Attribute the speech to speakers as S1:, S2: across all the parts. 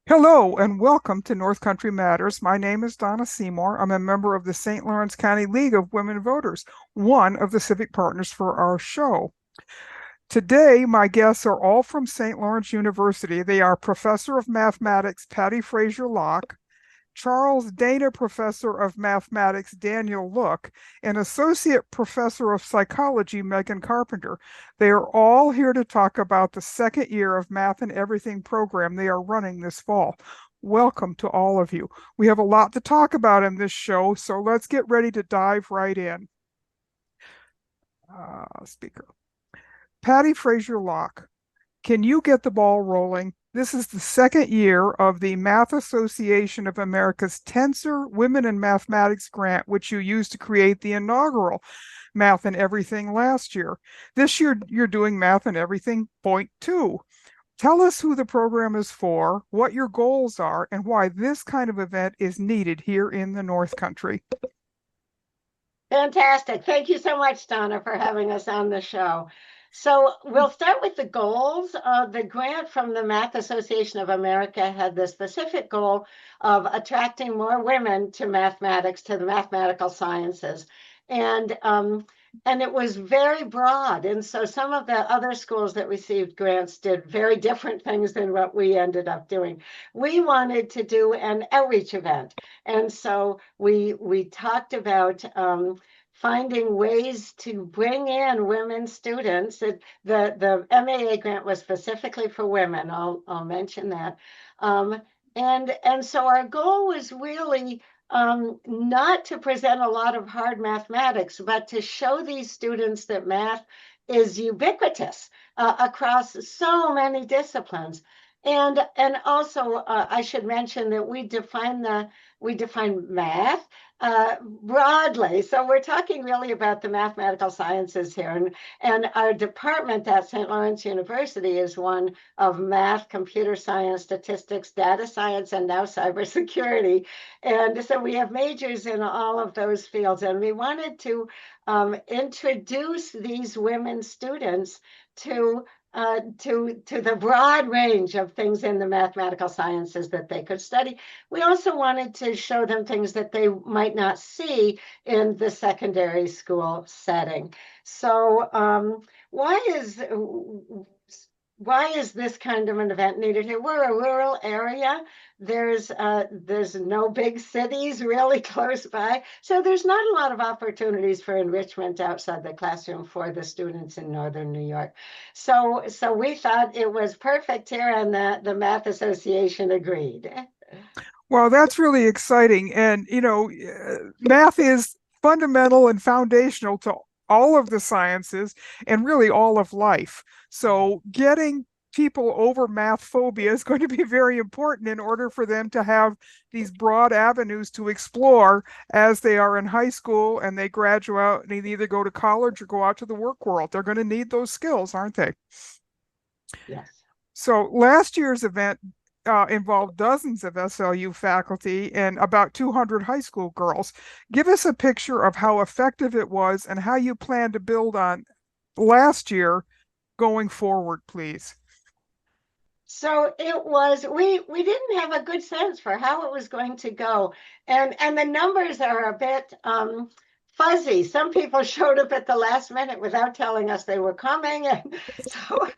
S1: Hello and welcome to North Country Matters. My name is Donna Seymour. I'm a member of the St. Lawrence County League of Women Voters, one of the civic partners for our show. Today, my guests are all from St. Lawrence University. They are Professor of Mathematics Patti Frazer Locke, Charles Dana Professor of Mathematics Daniel Look, and Associate Professor of Psychology Megan Carpenter. They are all here to talk about the second year of Math and Everything program they are running this fall. Welcome to all of you. We have a lot to talk about in this show, so let's get ready to dive right in. Speaker. Patti Frazer Locke, can you get the ball rolling? This is the second year of the Math Association of America's Tensor Women in Mathematics grant, which you used to create the inaugural Math and Everything last year. This year, you're doing Math and Everything Point 2. Tell us who the program is for, what your goals are, and why this kind of event is needed here in the North Country.
S2: Fantastic. Thank you so much, Donna, for having us on the show. So we'll start with the goals. The grant from the Math Association of America had the specific goal of attracting more women to mathematics, to the mathematical sciences. And it was very broad. And so some of the other schools that received grants did very different things than what we ended up doing. We wanted to do an outreach event. And so we talked about finding ways to bring in women students. The MAA grant was specifically for women. I'll mention that. And so our goal was really not to present a lot of hard mathematics, but to show these students that math is ubiquitous across so many disciplines. And also, I should mention that we define math broadly. So we're talking really about the mathematical sciences here. And our department at St. Lawrence University is one of math, computer science, statistics, data science, and now cybersecurity. And so we have majors in all of those fields. And we wanted to introduce these women students to the broad range of things in the mathematical sciences that they could study. We also wanted to show them things that they might not see in the secondary school setting. So why is this kind of an event needed here? We're a rural area. There's no big cities really close by. So there's not a lot of opportunities for enrichment outside the classroom for the students in Northern New York. So we thought it was perfect here, and the Math Association agreed.
S1: Well, that's really exciting. And, math is fundamental and foundational to all of the sciences and really all of life. So getting people over math phobia is going to be very important in order for them to have these broad avenues to explore as they are in high school and they graduate and they either go to college or go out to the work world. They're going to need those skills, aren't they?
S2: Yes.
S1: So last year's event involved dozens of SLU faculty and about 200 high school girls. Give us a picture of how effective it was and how you plan to build on last year going forward, please.
S2: So it was, we didn't have a good sense for how it was going to go. And the numbers are a bit fuzzy. Some people showed up at the last minute without telling us they were coming. And so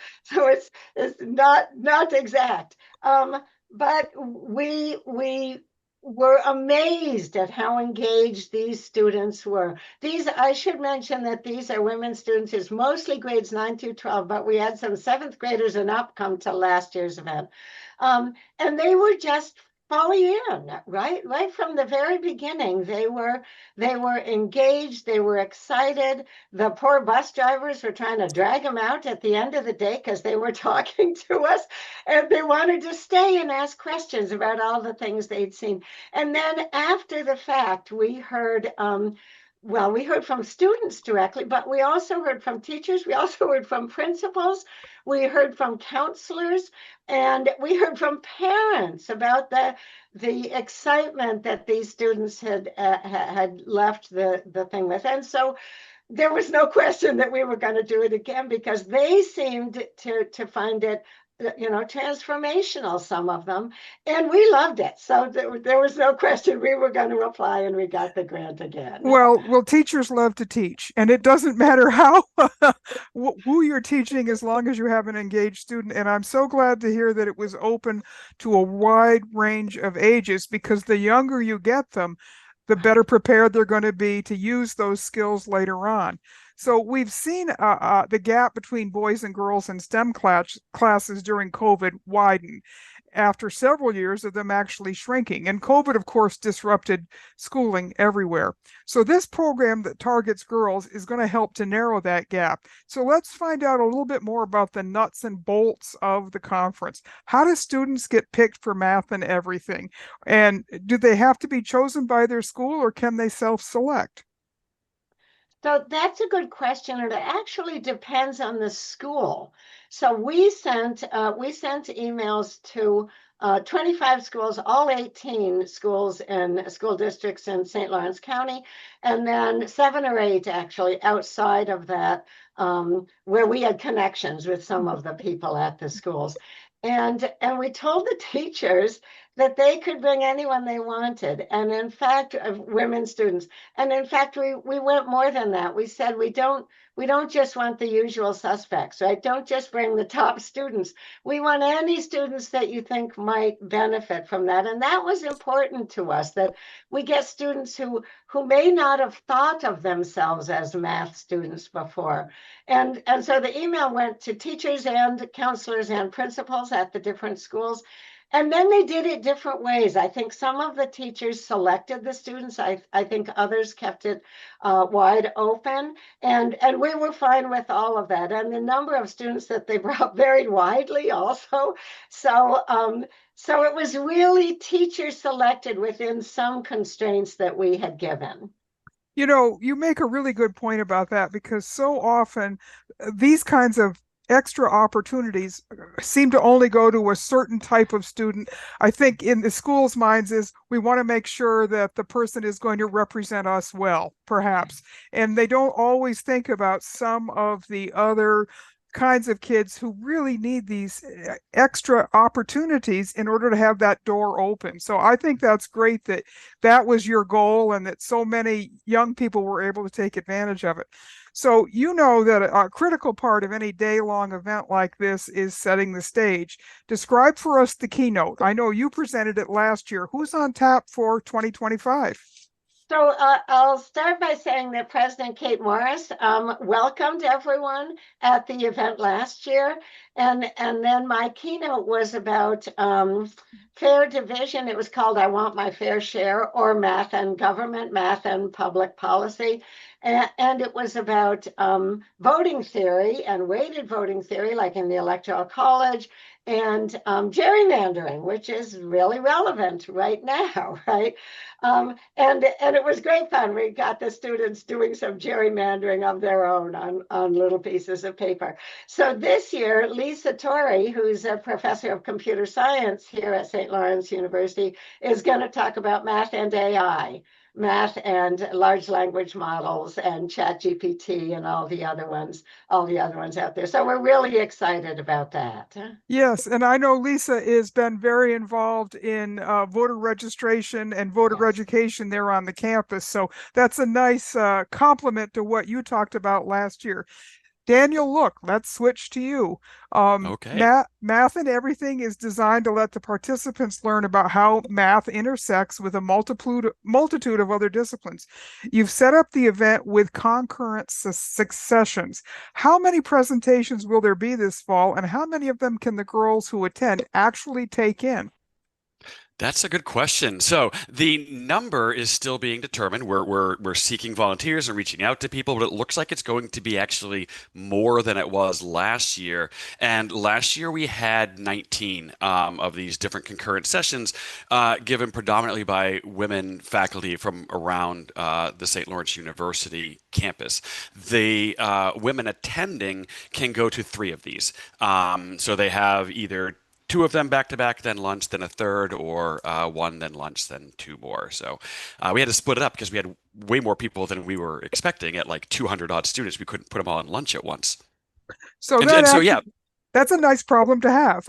S2: it's not exact. But we were amazed at how engaged these students were. I should mention that these are women students, is mostly grades 9 through 12, but we had some 7th graders and up come to last year's event. And they were just fully in, right from the very beginning. They were engaged, they were excited. The poor bus drivers were trying to drag them out at the end of the day because they were talking to us and they wanted to stay and ask questions about all the things they'd seen. And then after the fact, we heard from students directly, but we also heard from teachers. We also heard from principals. We heard from counselors, and we heard from parents about the excitement that these students had left the thing with. And so there was no question that we were going to do it again because they seemed to find it transformational, some of them, and we loved it. So there was no question we were going to apply, and we got the grant again.
S1: Well, teachers love to teach, and it doesn't matter how who you're teaching as long as you have an engaged student. And I'm so glad to hear that it was open to a wide range of ages, because the younger you get them, the better prepared they're going to be to use those skills later on. So we've seen the gap between boys and girls in STEM classes during COVID widen after several years of them actually shrinking. And COVID, of course, disrupted schooling everywhere. So this program that targets girls is going to help to narrow that gap. So let's find out a little bit more about the nuts and bolts of the conference. How do students get picked for math and everything? And do they have to be chosen by their school, or can they self-select?
S2: So that's a good question, and it actually depends on the school. So we sent emails to 25 schools, all 18 schools in school districts in St. Lawrence County, and then 7 or 8 actually outside of that, where we had connections with some of the people at the schools. And we told the teachers that they could bring anyone they wanted. And in fact, women students. And in fact, we went more than that. We said we don't just want the usual suspects, right? Don't just bring the top students. We want any students that you think might benefit from that. And that was important to us, that we get students who may not have thought of themselves as math students before. And so the email went to teachers and counselors and principals at the different schools. And then they did it different ways. I think some of the teachers selected the students. I think others kept it wide open. And we were fine with all of that. And the number of students that they brought varied widely also. So it was really teacher selected within some constraints that we had given.
S1: You know, you make a really good point about that, because so often these kinds of extra opportunities seem to only go to a certain type of student. I think in the school's minds is we want to make sure that the person is going to represent us well, perhaps. And they don't always think about some of the other kinds of kids who really need these extra opportunities in order to have that door open. So I think that's great that that was your goal and that so many young people were able to take advantage of it. So you know that a critical part of any day-long event like this is setting the stage. Describe for us the keynote. I know you presented it last year. Who's on tap for 2025?
S2: So I'll start by saying that President Kate Morris welcomed everyone at the event last year. And then my keynote was about fair division. It was called I Want My Fair Share, or Math and Government, Math and Public Policy. And it was about voting theory and weighted voting theory, like in the Electoral College, and gerrymandering, which is really relevant right now, right? And it was great fun. We got the students doing some gerrymandering of their own on little pieces of paper. So this year, Lisa Torrey, who's a professor of computer science here at St. Lawrence University, is going to talk about math and AI. Math and large language models and ChatGPT and all the other ones out there. So we're really excited about that.
S1: Yes, and I know Lisa has been very involved in voter registration and voter
S2: Yes.
S1: education there on the campus. So that's a nice complement to what you talked about last year. Daniel, look, let's switch to you.
S3: Okay.
S1: Math and Everything is designed to let the participants learn about how math intersects with a multitude of other disciplines. You've set up the event with concurrent successions. How many presentations will there be this fall, and how many of them can the girls who attend actually take in?
S3: That's a good question. So the number is still being determined. We're seeking volunteers and reaching out to people, but it looks like it's going to be actually more than it was last year. And last year we had 19 of these different concurrent sessions given predominantly by women faculty from around the St. Lawrence University campus. The women attending can go to 3 of these. So they have either 2 of them back to back, then lunch, then a third, or 1, then lunch, then 2 more. So we had to split it up because we had way more people than we were expecting at like 200 odd students. We couldn't put them all on lunch at once.
S1: So
S3: And,
S1: that
S3: and so,
S1: actually
S3: yeah,
S1: That's a nice problem to have.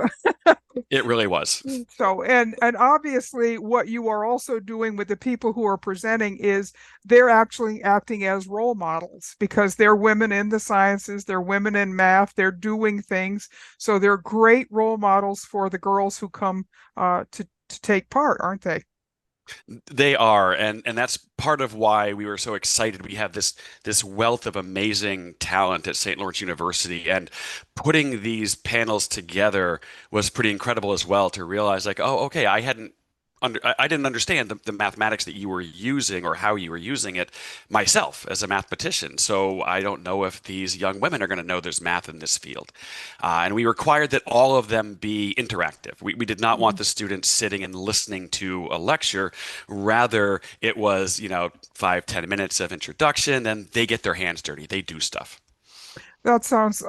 S3: It really was.
S1: So, and obviously what you are also doing with the people who are presenting is they're actually acting as role models because they're women in the sciences, they're women in math, they're doing things. So they're great role models for the girls who come to take part, aren't they?
S3: They are, and that's part of why we were so excited. We have this wealth of amazing talent at St. Lawrence University, and putting these panels together was pretty incredible as well to realize like, oh, okay, I didn't understand the mathematics that you were using or how you were using it myself as a mathematician. So I don't know if these young women are going to know there's math in this field. And we required that all of them be interactive. We did not want the students sitting and listening to a lecture. Rather, it was, 5, 10 minutes of introduction, then they get their hands dirty. They do stuff.
S1: That sounds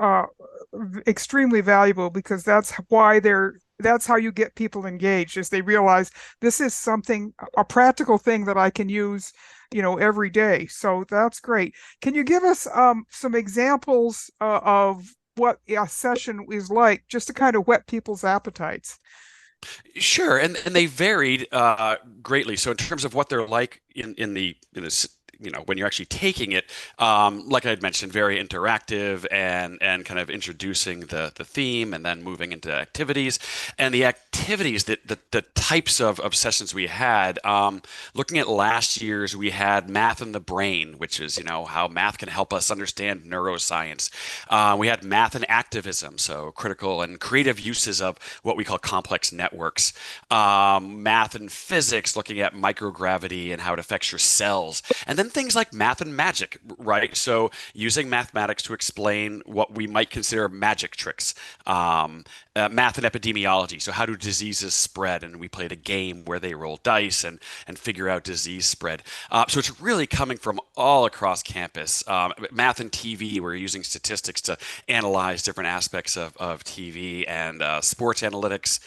S1: extremely valuable because that's how you get people engaged is they realize this is something a practical thing that I can use every day. So that's great. Can you give us some examples of what a session is like just to kind of whet people's appetites?
S3: Sure, and they varied greatly. So in terms of what they're like when you're actually taking it, like I had mentioned, very interactive and kind of introducing the theme and then moving into activities. And the activities that the types of sessions we had, looking at last year's, we had math in the brain, which is how math can help us understand neuroscience. We had math and activism, so critical and creative uses of what we call complex networks. Math and physics, looking at microgravity and how it affects your cells. And then things like math and magic, right? So using mathematics to explain what we might consider magic tricks. Math and epidemiology. So how do diseases spread? And we played a game where they roll dice and figure out disease spread. So it's really coming from all across campus. Math and TV, we're using statistics to analyze different aspects of TV and sports analytics.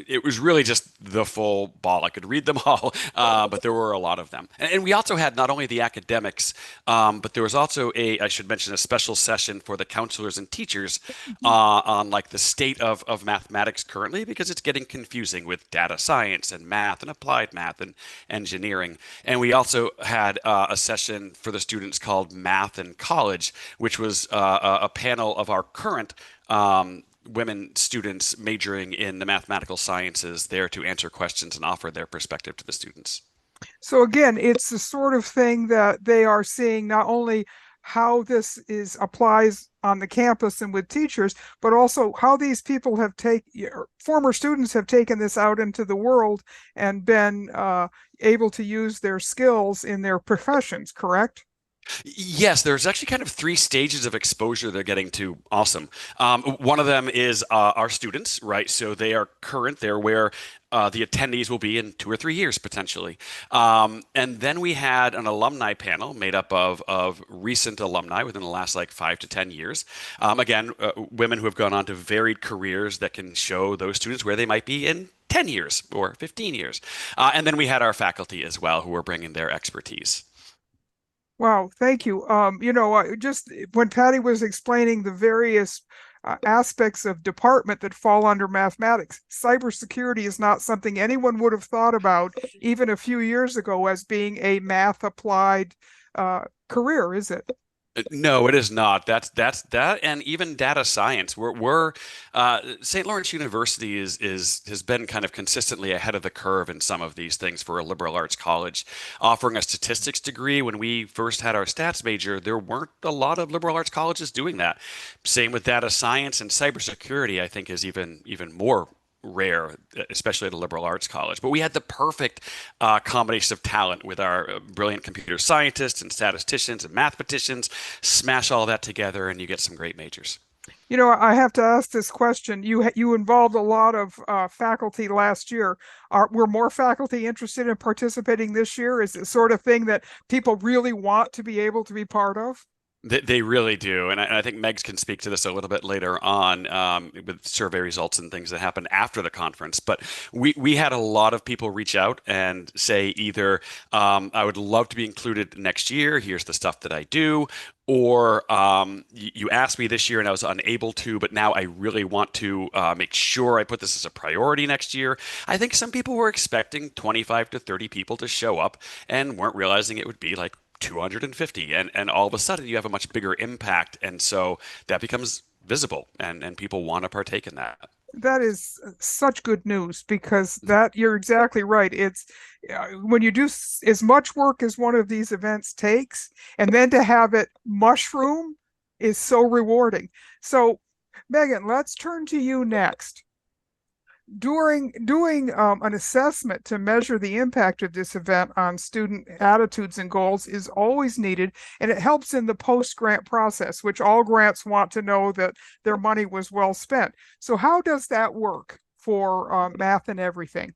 S3: It was really just the full ball. I could read them all, but there were a lot of them. And we also had not only the academics, but there was also I should mention, a special session for the counselors and teachers on like the state of mathematics currently, because it's getting confusing with data science and math and applied math and engineering. And we also had a session for the students called Math in College, which was a panel of our current women students majoring in the mathematical sciences there to answer questions and offer their perspective to the students.
S1: So again, it's the sort of thing that they are seeing not only how this is applies on the campus and with teachers, but also how these people have former students have taken this out into the world and been able to use their skills in their professions, correct?
S3: Yes, there's actually kind of three stages of exposure they're getting to. Awesome. One of them is our students, right? So they are current. They're where the attendees will be in 2 or 3 years potentially. And then we had an alumni panel made up of recent alumni within the last like 5 to 10 years. Again, women who have gone on to varied careers that can show those students where they might be in 10 years or 15 years. And then we had our faculty as well who were bringing their expertise.
S1: Wow, thank you. Just when Patti was explaining the various aspects of department that fall under mathematics, cybersecurity is not something anyone would have thought about even a few years ago as being a math applied career, is it?
S3: No, it is not. That's that, and even data science. We're St. Lawrence University has been kind of consistently ahead of the curve in some of these things for a liberal arts college, offering a statistics degree. When we first had our stats major, there weren't a lot of liberal arts colleges doing that. Same with data science and cybersecurity. I think is even more rare, especially at a liberal arts college. But we had the perfect combination of talent with our brilliant computer scientists and statisticians and mathematicians. Smash all that together, and you get some great majors.
S1: I have to ask this question. You involved a lot of faculty last year. Were more faculty interested in participating this year? Is it the sort of thing that people really want to be able to be part of?
S3: They really do, and I think Megs can speak to this a little bit later on with survey results and things that happened after the conference. But we had a lot of people reach out and say either I would love to be included next year. Here's the stuff that I do, or you asked me this year and I was unable to, but now I really want to make sure I put this as a priority next year. I think some people were expecting 25 to 30 people to show up and weren't realizing it would be like 250, and all of a sudden you have a much bigger impact, and so that becomes visible, and people want to partake in that.
S1: That is such good news because that you're exactly right. It's when you do as much work as one of these events takes, and then to have it mushroom is so rewarding. So, Megan, let's turn to you next. Doing an assessment to measure the impact of this event on student attitudes and goals is always needed, and it helps in the post-grant process, which all grants want to know that their money was well spent. So how does that work for math and everything?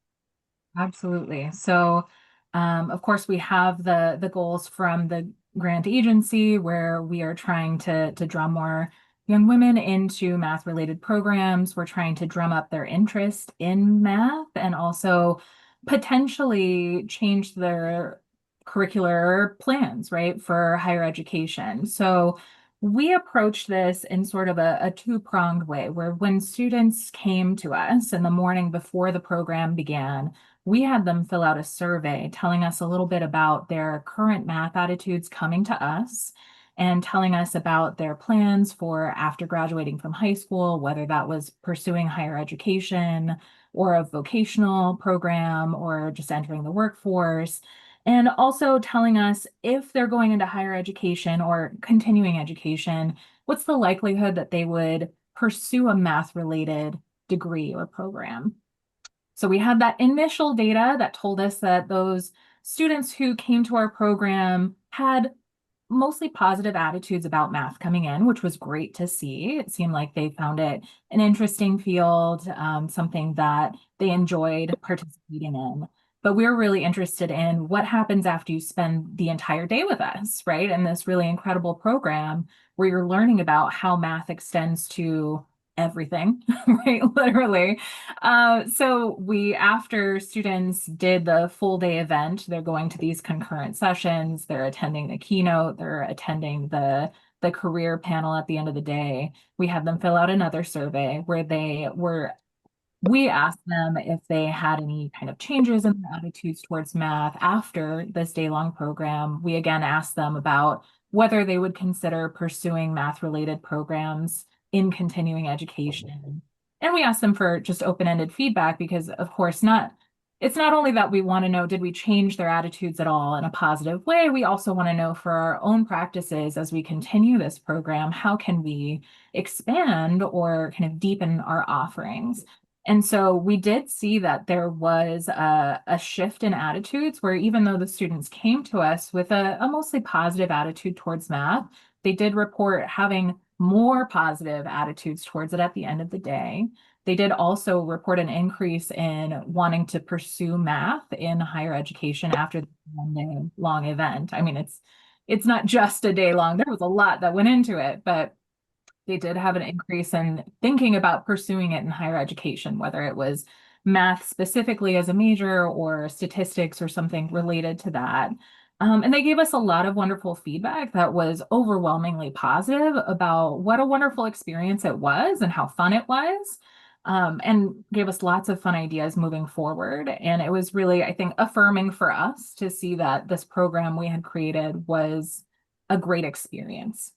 S4: Absolutely. So, of course, we have the goals from the grant agency where we are trying to draw more young women into math related programs. We're trying to drum up their interest in math and also potentially change their curricular plans, right, for higher education. So we approached this in sort of a two-pronged way, where when students came to us in the morning before the program began, we had them fill out a survey telling us a little bit about their current math attitudes coming to us and telling us about their plans for after graduating from high school, whether that was pursuing higher education or a vocational program or just entering the workforce. And also telling us if they're going into higher education or continuing education, what's the likelihood that they would pursue a math related degree or program. So we had that initial data that told us that those students who came to our program had mostly positive attitudes about math coming in, which was great to see. It seemed like they found it an interesting field, something that they enjoyed participating in. But we're really interested in what happens after you spend the entire day with us, right? In this really incredible program where you're learning about how math extends to everything, right? Literally. So after students did the full day event, they're going to these concurrent sessions, they're attending the keynote, they're attending the career panel at the end of the day. We had them fill out another survey where we asked them if they had any kind of changes in their attitudes towards math after this day-long program. We again asked them about whether they would consider pursuing math-related programs in continuing education. And we asked them for just open-ended feedback because, of course, it's not only that we want to know, did we change their attitudes at all in a positive way? We also want to know for our own practices as we continue this program, how can we expand or kind of deepen our offerings? And so we did see that there was a shift in attitudes where even though the students came to us with a mostly positive attitude towards math, they did report having more positive attitudes towards it at the end of the day. They did also report an increase in wanting to pursue math in higher education after the 1 day long event. I mean, it's not just a day long. There was a lot that went into it, but they did have an increase in thinking about pursuing it in higher education, whether it was math specifically as a major or statistics or something related to that. And they gave us a lot of wonderful feedback that was overwhelmingly positive about what a wonderful experience it was and how fun it was, and gave us lots of fun ideas moving forward. And it was really, I think, affirming for us to see that this program we had created was a great experience.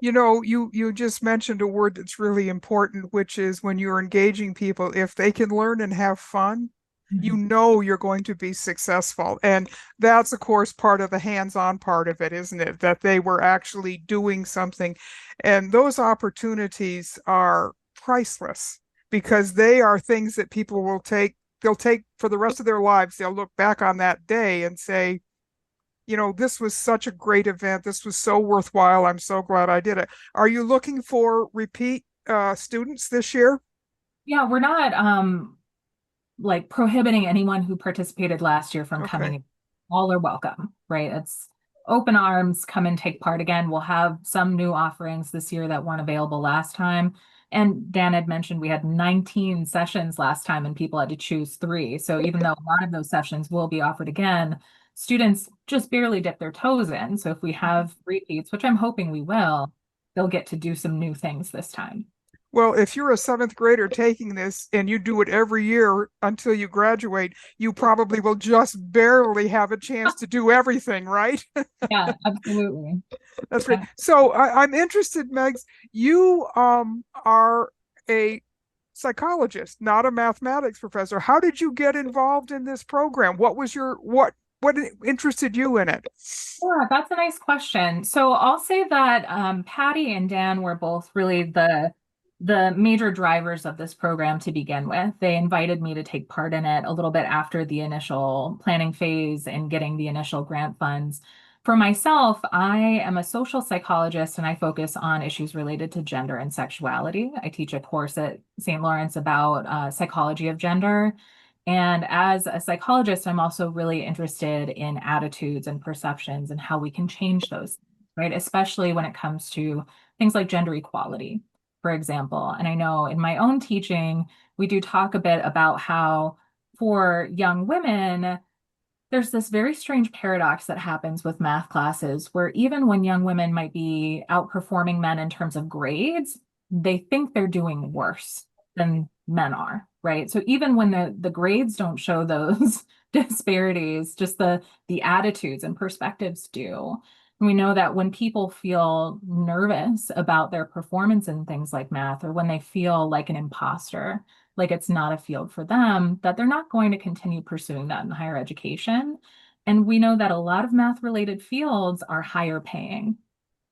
S1: You know, you just mentioned a word that's really important, which is when you're engaging people, if they can learn and have fun, you know you're going to be successful. And that's, of course, part of the hands-on part of it, isn't it? That they were actually doing something. And those opportunities are priceless because they are things that people they'll take for the rest of their lives. They'll look back on that day and say, you know, this was such a great event. This was so worthwhile. I'm so glad I did it. Are you looking for repeat students this year?
S4: Yeah, we're not like prohibiting anyone who participated last year from
S1: Okay.
S4: coming. All are welcome, right? It's open arms, come and take part again. We'll have some new offerings this year that weren't available last time. And Dan had mentioned we had 19 sessions last time and people had to choose 3. So even though a lot of those sessions will be offered again, students just barely dip their toes in. So if we have repeats, which I'm hoping we will, they'll get to do some new things this time.
S1: Well, if you're a 7th grader taking this and you do it every year until you graduate, you probably will just barely have a chance to do everything, right?
S4: Yeah, absolutely.
S1: That's great. So I'm interested, Megs, you are a psychologist, not a mathematics professor. How did you get involved in this program? What was what interested you in it?
S4: Yeah, that's a nice question. So I'll say that Patti and Dan were both really the major drivers of this program to begin with. They invited me to take part in it a little bit after the initial planning phase and getting the initial grant funds. For myself, I am a social psychologist and I focus on issues related to gender and sexuality. I teach a course at St. Lawrence about psychology of gender. And as a psychologist, I'm also really interested in attitudes and perceptions and how we can change those, right? Especially when it comes to things like gender equality, for example. And I know in my own teaching, we do talk a bit about how for young women, there's this very strange paradox that happens with math classes where even when young women might be outperforming men in terms of grades, they think they're doing worse than men are, right? So even when the grades don't show those disparities, just the attitudes and perspectives do. And we know that when people feel nervous about their performance in things like math, or when they feel like an imposter, like it's not a field for them, that they're not going to continue pursuing that in higher education. And we know that a lot of math-related fields are higher paying,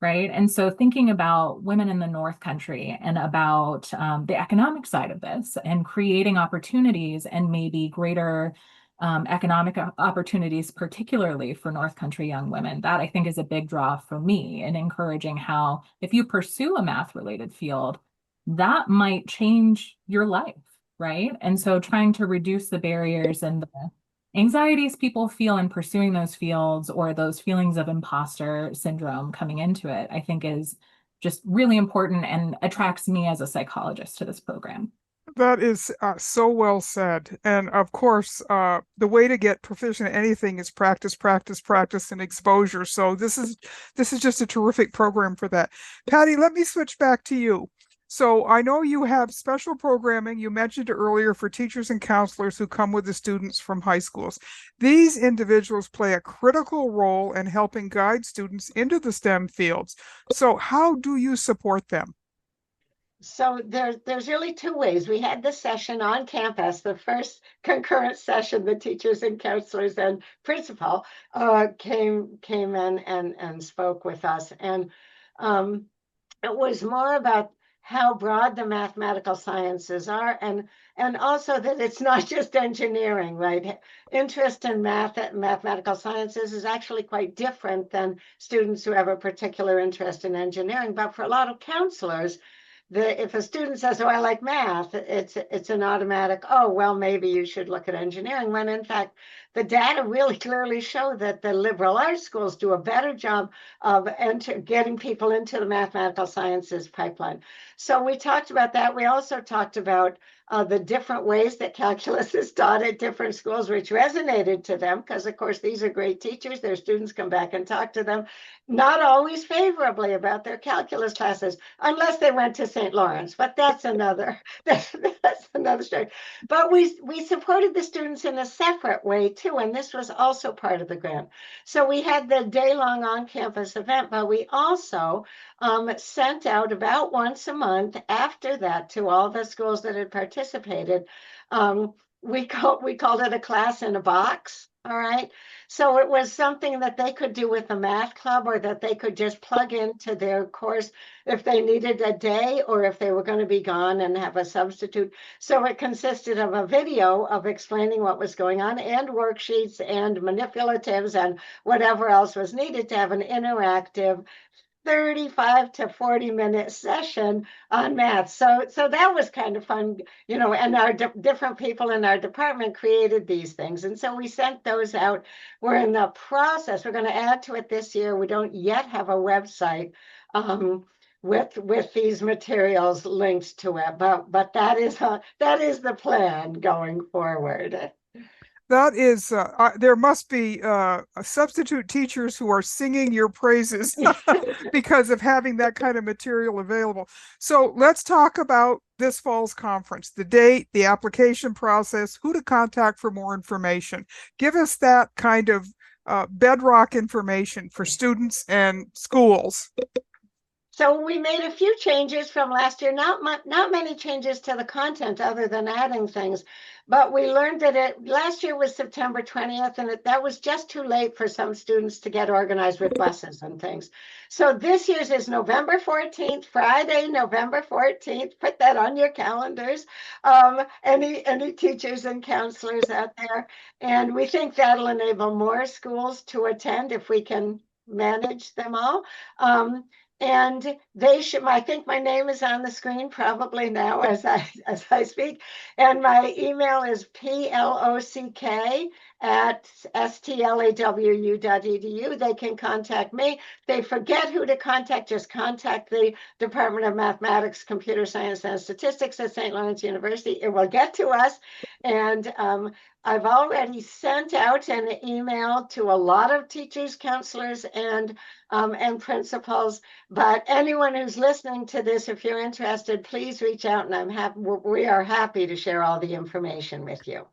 S4: right? And so thinking about women in the North Country and about the economic side of this and creating opportunities and maybe greater economic opportunities, particularly for North Country young women, that I think is a big draw for me in encouraging how if you pursue a math-related field, that might change your life, right? And so trying to reduce the barriers and the anxieties people feel in pursuing those fields or those feelings of imposter syndrome coming into it, I think is just really important and attracts me as a psychologist to this program.
S1: That is so well said. And of course, the way to get proficient at anything is practice, practice, practice, and exposure. So this is just a terrific program for that. Patti, let me switch back to you. So I know you have special programming, you mentioned earlier, for teachers and counselors who come with the students from high schools. These individuals play a critical role in helping guide students into the STEM fields. So how do you support them?
S2: So there's really 2 ways. We had the session on campus, the first concurrent session. The teachers and counselors and principal came in and spoke with us, and it was more about how broad the mathematical sciences are, and also that it's not just engineering, right? Interest in mathematical sciences is actually quite different than students who have a particular interest in engineering. But for a lot of counselors, if a student says, oh, I like math, it's an automatic, oh, well, maybe you should look at engineering, when in fact, the data really clearly show that the liberal arts schools do a better job of getting people into the mathematical sciences pipeline. So we talked about that. We also talked about the different ways that calculus is taught at different schools, which resonated to them, because of course, these are great teachers. Their students come back and talk to them, not always favorably about their calculus classes, unless they went to St. Lawrence, but that's another story. But we supported the students in a separate way too, and this was also part of the grant. So we had the day-long on-campus event, but we also sent out about once a month after that to all the schools that had participated. We called it a class in a box. All right. So it was something that they could do with the math club, or that they could just plug into their course if they needed a day, or if they were going to be gone and have a substitute. So it consisted of a video of explaining what was going on, and worksheets and manipulatives and whatever else was needed to have an interactive 35 to 40-minute session on math. So that was kind of fun, and our different people in our department created these things. And so we sent those out. We're in the process. We're going to add to it this year. We don't yet have a website with these materials linked to it, but that is the plan going forward.
S1: That is, there must be substitute teachers who are singing your praises because of having that kind of material available. So let's talk about this fall's conference, the date, the application process, who to contact for more information. Give us that kind of bedrock information for students and schools.
S2: So we made a few changes from last year, not many changes to the content other than adding things, but we learned that last year was September 20th, and that was just too late for some students to get organized with buses and things. So this year's is November 14th, Friday, November 14th. Put that on your calendars. Any teachers and counselors out there. And we think that'll enable more schools to attend if we can manage them all. And they should, I think my name is on the screen probably now as I speak. And my email is plock@stlawu.edu. They can contact me. If they forget who to contact, just contact the Department of Mathematics, Computer Science, and Statistics at St. Lawrence University. It will get to us. And I've already sent out an email to a lot of teachers, counselors, and principals. But anyone who's listening to this, if you're interested, please reach out, and we are happy to share all the information with you.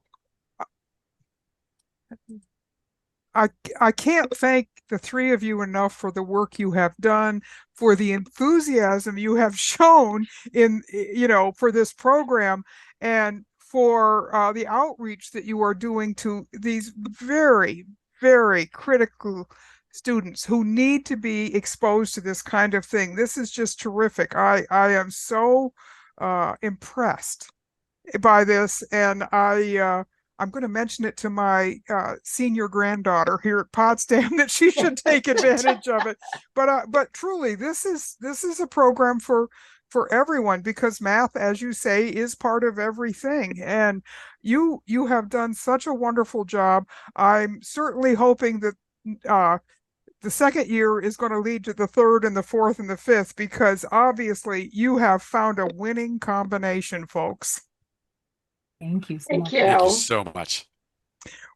S1: I can't thank the three of you enough for the work you have done, for the enthusiasm you have shown for this program, and for the outreach that you are doing to these very, very critical students who need to be exposed to this kind of thing. This is just terrific. I am so impressed by this, and I'm going to mention it to my senior granddaughter here at Potsdam that she should take advantage of it. But truly, this is a program for everyone, because math, as you say, is part of everything. And you have done such a wonderful job. I'm certainly hoping that the second year is going to lead to the third and the fourth and the fifth, because obviously you have found a winning combination, folks.
S4: Thank you so
S2: Thank
S4: much.
S2: you.
S3: Thank you so much.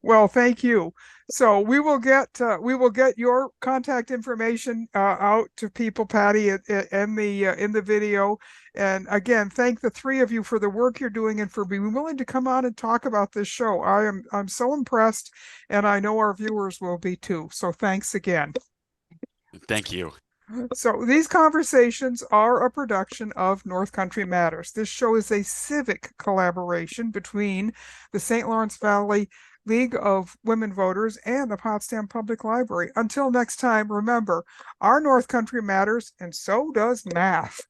S1: Well, thank you. So we will get your contact information out to people, Patti, in the video. And again, thank the three of you for the work you're doing and for being willing to come on and talk about this show. I'm so impressed, and I know our viewers will be too. So thanks again.
S3: Thank you.
S1: So these conversations are a production of North Country Matters. This show is a civic collaboration between the St. Lawrence Valley League of Women Voters and the Potsdam Public Library. Until next time, remember, our North Country matters, and so does math.